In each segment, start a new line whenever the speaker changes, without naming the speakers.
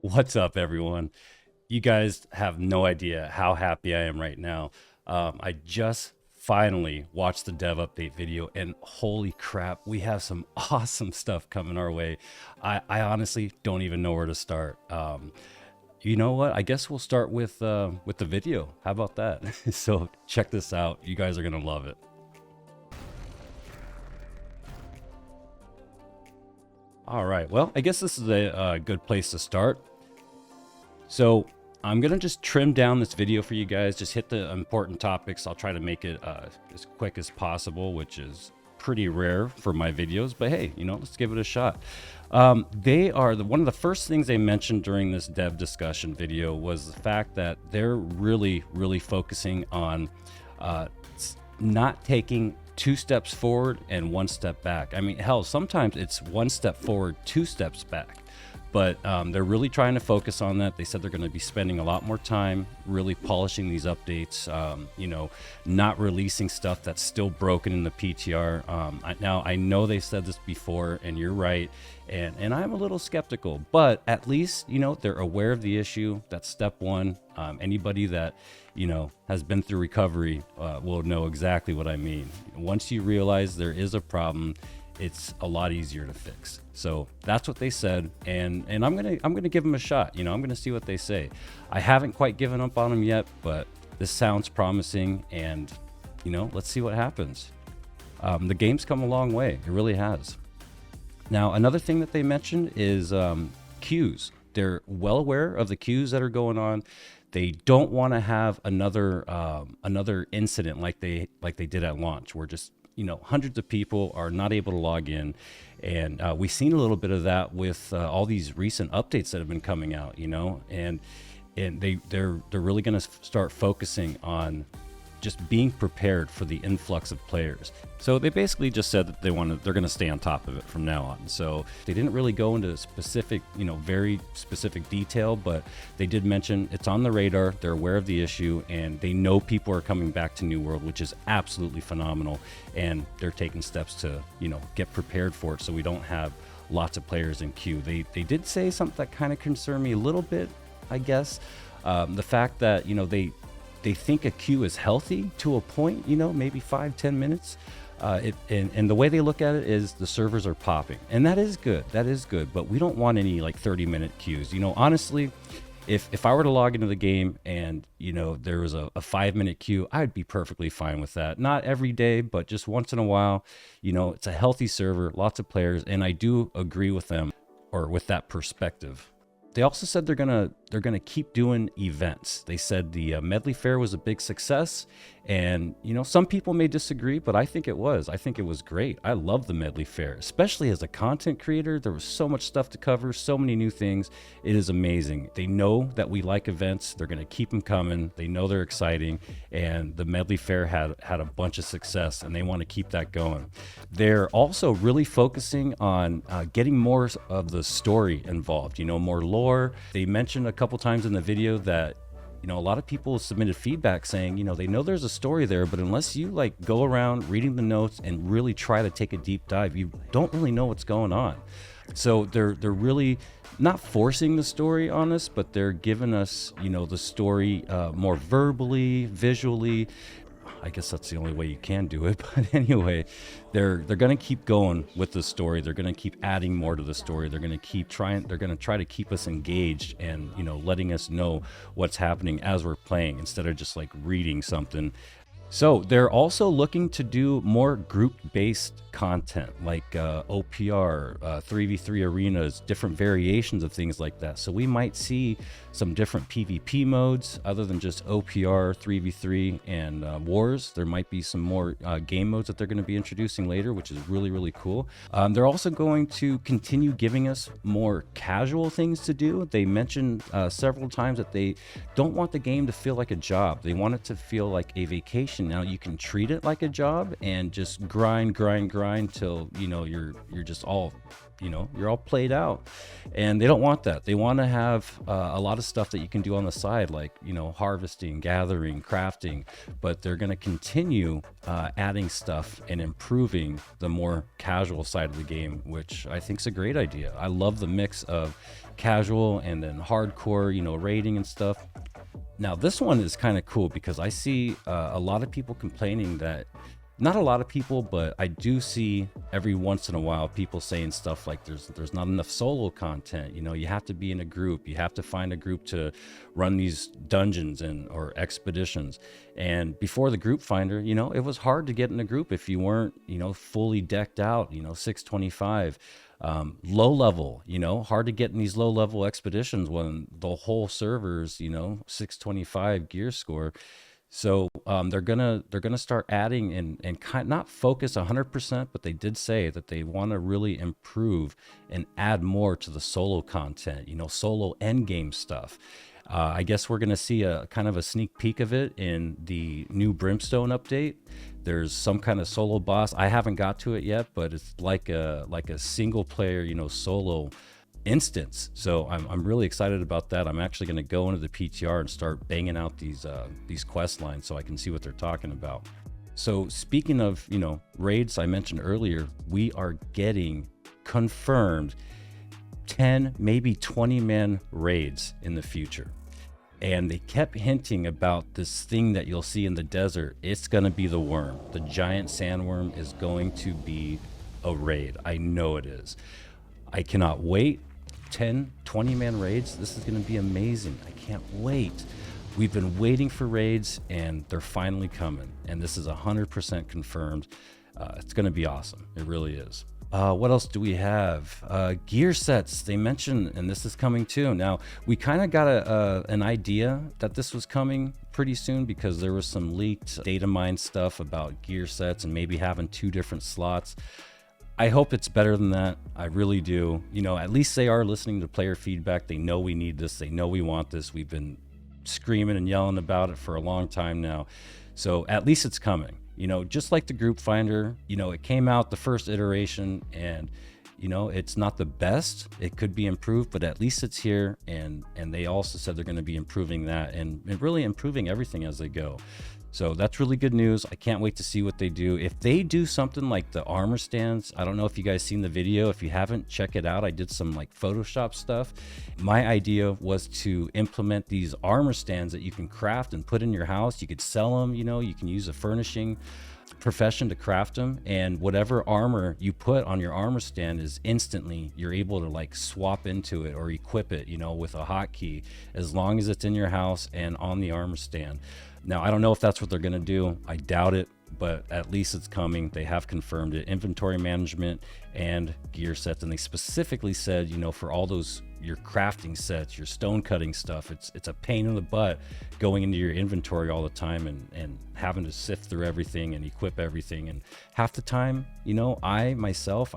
What's up, everyone? You guys have no idea how happy I am right now. I just finally watched the dev update video, and holy crap, we have some awesome stuff coming our way. I honestly don't even know where to start. You know what? I guess we'll start with the video. How about that? So check this out. You guys are gonna love it. All right. Well, I guess this is a good place to start. So I'm gonna just trim down this video for you guys, just hit the important topics. I'll try to make it as quick as possible, which is pretty rare for my videos, but hey, let's give it a shot. They are one of the first things they mentioned during this dev discussion video was the fact that they're really focusing on not taking two steps forward and one step back. I mean, hell, sometimes it's one step forward, two steps back. But they're really trying to focus on that. They said they're going to be spending a lot more time really polishing these updates, not releasing stuff that's still broken in the PTR. Now, I know they said this before, and you're right, and I'm a little skeptical, but at least, they're aware of the issue. That's step one. Anybody that, has been through recovery will know exactly what I mean. Once you realize there is a problem, it's a lot easier to fix. So that's what they said, and I'm gonna give them a shot. I'm gonna see what they say. I haven't quite given up on them yet, but this sounds promising, and let's see what happens. The game's come a long way. It really has. Now, another thing that they mentioned is queues. They're well aware of the queues that are going on. They don't want to have another incident like they did at launch, where just hundreds of people are not able to log in, and we've seen a little bit of that with all these recent updates that have been coming out. And they're really going to start focusing on just being prepared for the influx of players. So they basically just said that they're going to stay on top of it from now on. So they didn't really go into specific, very specific detail, but they did mention it's on the radar. They're aware of the issue, and they know people are coming back to New World, which is absolutely phenomenal. And they're taking steps to, get prepared for it, so we don't have lots of players in queue. They did say something that kind of concerned me a little bit, I guess. The fact that, they think a queue is healthy to a point, maybe 5-10 minutes. And the way they look at it is the servers are popping, and that is good. But we don't want any like 30-minute queues. Honestly, if I were to log into the game and there was a 5-minute queue, I'd be perfectly fine with that. Not every day, but just once in a while. It's a healthy server, lots of players, and I do agree with them, or with that perspective. They also said they're gonna keep doing events. They said the medley fair was a big success, and some people may disagree, but I think it was. I think it was great. I love the medley fair, especially as a content creator. There was so much stuff to cover, so many new things. It is amazing. They know that we like events. They're gonna keep them coming. They know they're exciting, and the medley fair had a bunch of success, and they want to keep that going. They're also really focusing on getting more of the story involved. More lore. They mentioned a couple times in the video that a lot of people submitted feedback saying they know there's a story there, but unless you like go around reading the notes and really try to take a deep dive, you don't really know what's going on. So they're really not forcing the story on us, but they're giving us the story more verbally, visually. I guess that's the only way you can do it. But anyway, they're going to keep going with the story. They're going to keep adding more to the story. They're going to try to keep us engaged and, letting us know what's happening as we're playing, instead of just like reading something. So they're also looking to do more group-based content, like OPR, 3v3 arenas, different variations of things like that. So we might see some different PvP modes other than just OPR, 3v3, and wars. There might be some more game modes that they're going to be introducing later, which is really cool. They're also going to continue giving us more casual things to do. They mentioned several times that they don't want the game to feel like a job. They want it to feel like a vacation. Now you can treat it like a job and just grind till you're just all you're all played out, and they don't want that. They want to have a lot of stuff that you can do on the side, like harvesting, gathering, crafting, but they're going to continue adding stuff and improving the more casual side of the game, which I think is a great idea. I love the mix of casual and then hardcore, raiding and stuff. Now, this one is kind of cool because I see a lot of people complaining that, not a lot of people, but I do see every once in a while people saying stuff like there's not enough solo content. You have to be in a group. You have to find a group to run these dungeons or expeditions. And before the group finder, it was hard to get in a group if you weren't, fully decked out, 625. Low level, hard to get in these low level expeditions when the whole server's, 625 gear score. So they're gonna start adding and not focus 100%, but they did say that they want to really improve and add more to the solo content, solo endgame stuff. I guess we're gonna see a kind of a sneak peek of it in the new Brimstone update. There's some kind of solo boss. I haven't got to it yet, but it's like a single player, solo instance. So I'm really excited about that. I'm actually going to go into the PTR and start banging out these quest lines so I can see what they're talking about. So speaking of, raids, I mentioned earlier, we are getting confirmed 10, maybe 20 man raids in the future. And they kept hinting about this thing that you'll see in the desert. It's going to be the worm. The giant sandworm is going to be a raid. I know it is. I cannot wait. 10, 20 man raids. This is going to be amazing. I can't wait. We've been waiting for raids and they're finally coming. And this is 100% confirmed. It's going to be awesome. It really is. What else do we have? Gear sets, they mentioned, and this is coming too. Now, we kind of got an idea that this was coming pretty soon because there was some leaked data mine stuff about gear sets and maybe having 2 different slots. I hope it's better than that. I really do. At least they are listening to player feedback. They know we need this. They know we want this. We've been screaming and yelling about it for a long time now. So at least it's coming. Just like the group finder, it came out the first iteration and, it's not the best. It could be improved, but at least it's here. And they also said they're going to be improving that and really improving everything as they go. So that's really good news. I can't wait to see what they do. If they do something like the armor stands, I don't know if you guys seen the video. If you haven't, check it out. I did some Photoshop stuff. My idea was to implement these armor stands that you can craft and put in your house. You could sell them, you can use a furnishing profession to craft them, and whatever armor you put on your armor stand is instantly you're able to swap into it or equip it, with a hotkey, as long as it's in your house and on the armor stand. Now, I don't know if that's what they're going to do. I doubt it, but at least it's coming. They have confirmed it. Inventory management and gear sets. And they specifically said, for all those, your crafting sets, your stone cutting stuff, it's a pain in the butt going into your inventory all the time and having to sift through everything and equip everything. And half the time, I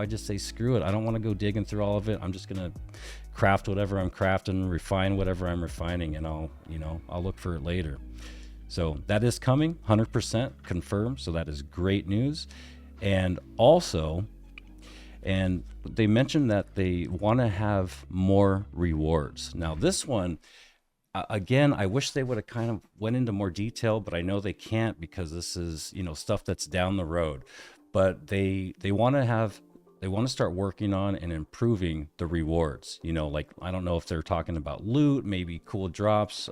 just say, screw it. I don't want to go digging through all of it. I'm just going to craft whatever I'm crafting, refine whatever I'm refining, and I'll look for it later. So that is coming, 100% confirmed. So that is great news. And also, and they mentioned that they want to have more rewards. Now this one, again, I wish they would have kind of went into more detail, but I know they can't because this is, stuff that's down the road. But they want to start working on and improving the rewards. I don't know if they're talking about loot, maybe cool drops.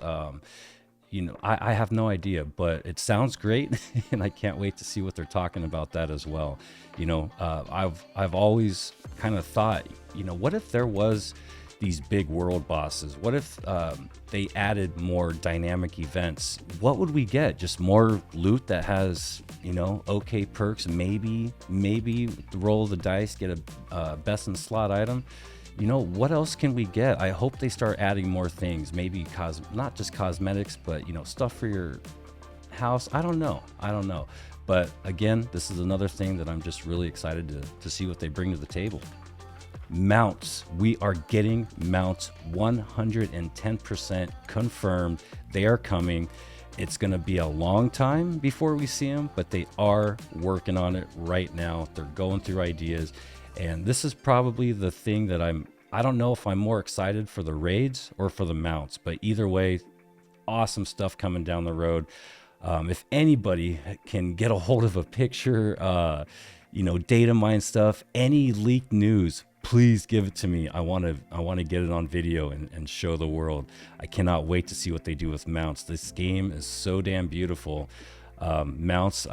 I have no idea, but it sounds great, and I can't wait to see what they're talking about that as well. I've always kind of thought, what if there was these big world bosses? What if they added more dynamic events? What would we get? Just more loot that has, okay perks, maybe roll the dice, get a best in slot item. What else can we get? I hope they start adding more things, maybe not just cosmetics, but stuff for your house. I don't know. But again, this is another thing that I'm just really excited to see what they bring to the table. Mounts. We are getting mounts, 110% confirmed. They are coming. It's going to be a long time before we see them, but they are working on it right now. They're going through ideas. And this is probably the thing that I don't know if I'm more excited for the raids or for the mounts, but either way, awesome stuff coming down the road. If anybody can get a hold of a picture, data mine stuff, any leaked news, please give it to me. I want to get it on video and show the world. I cannot wait to see what they do with mounts. This game is so damn beautiful. Mounts,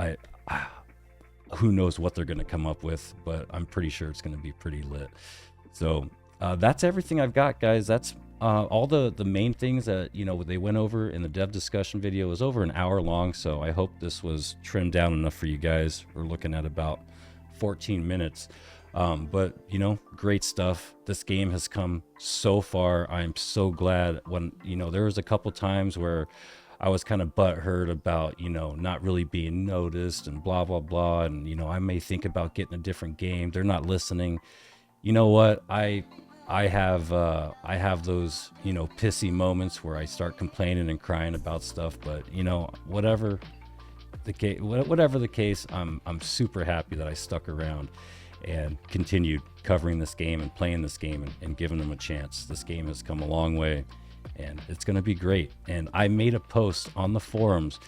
who knows what they're going to come up with, but I'm pretty sure it's going to be pretty lit. So that's everything I've got, guys. That's all the main things that, you know, they went over in the dev discussion video. It was over an hour long, so I hope this was trimmed down enough for you guys. We're looking at about 14 minutes. But, you know, great stuff. This game has come so far. I'm so glad. When, you know, there was a couple times where I was kind of butthurt about, you know, not really being noticed and blah, blah, blah. And, you know, I may think about getting a different game. They're not listening. You know what? I have those, you know, pissy moments where I start complaining and crying about stuff, but, you know, whatever the case, I'm super happy that I stuck around and continued covering this game and playing this game and giving them a chance. This game has come a long way, and it's going to be great. And I made a post on the forums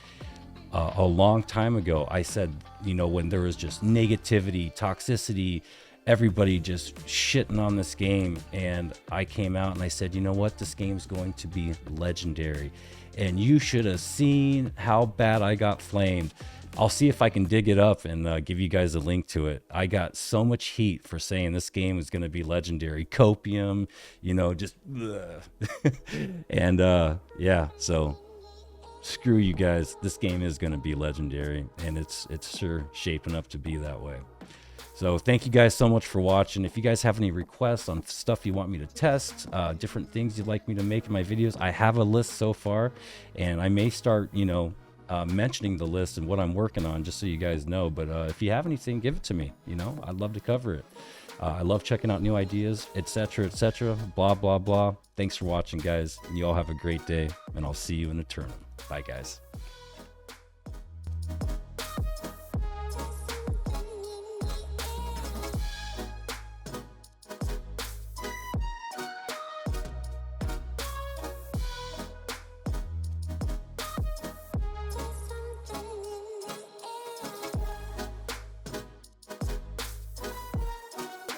a long time ago. I said, you know, when there was just negativity, toxicity, everybody just shitting on this game, and I came out and I said, you know what, this game's going to be legendary. And you should have seen how bad I got flamed. I'll see if I can dig it up and give you guys a link to it. I got so much heat for saying this game is going to be legendary. Copium, you know, just and yeah, so screw you guys. This game is going to be legendary, and it's sure shaping up to be that way. So thank you guys so much for watching. If you guys have any requests on stuff you want me to test, different things you'd like me to make in my videos, I have a list so far, and I may start, you know, mentioning the list and what I'm working on, just so you guys know. But if you have anything, give it to me. You know, I'd love to cover it. I love checking out new ideas, etc., blah, blah, blah. Thanks for watching, guys. And you all have a great day, and I'll see you in the tournament. Bye, guys.